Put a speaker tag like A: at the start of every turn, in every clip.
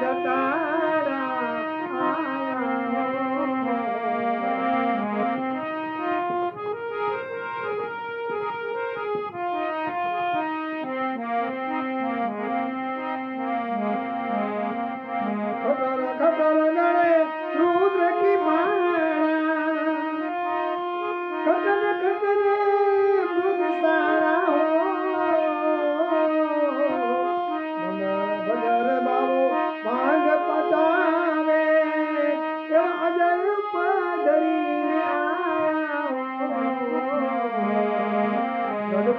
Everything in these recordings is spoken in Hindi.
A: जटारा आया खटर खटर गणे रुद्र की बाणा खटर खटर मृग सारा भजर बाबू भांग पचावे अजर पदरी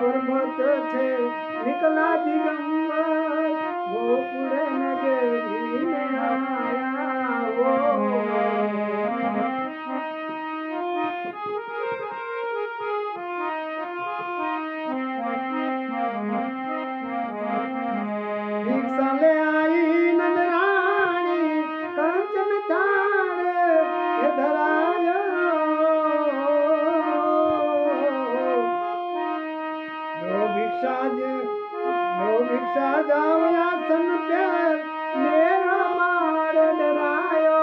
A: पर्वत छे निकला दिगंबर गोकुल नगरी में आया वो दीक्षा ले आई नंदरानी कंचन थाल धराया भिक्षा जावया सन प्यार मेरा मार डरायो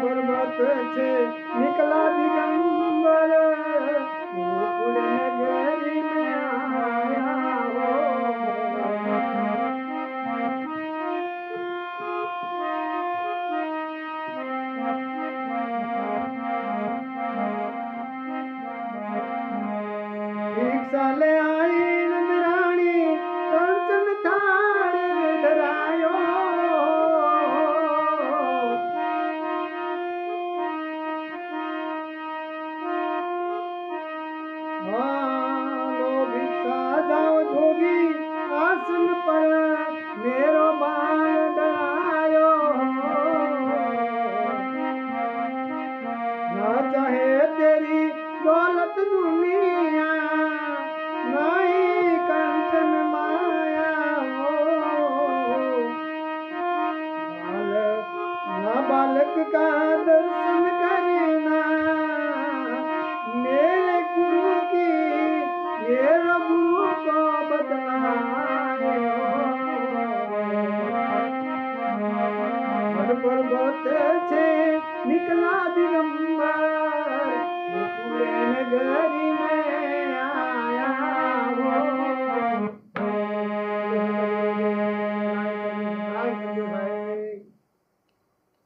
A: पर्वत छे निकला दिगंबर गोकुल नगरी में आया दीक्षा ले आई नंदरानी कंचन थाल धरायो लो भिक्षा जाओ जोगी आसन पर मेरो बाल डरायो ना चाहे तेरी दौलत दुनिया नहीं कंचन माया हो बालक का दर्शन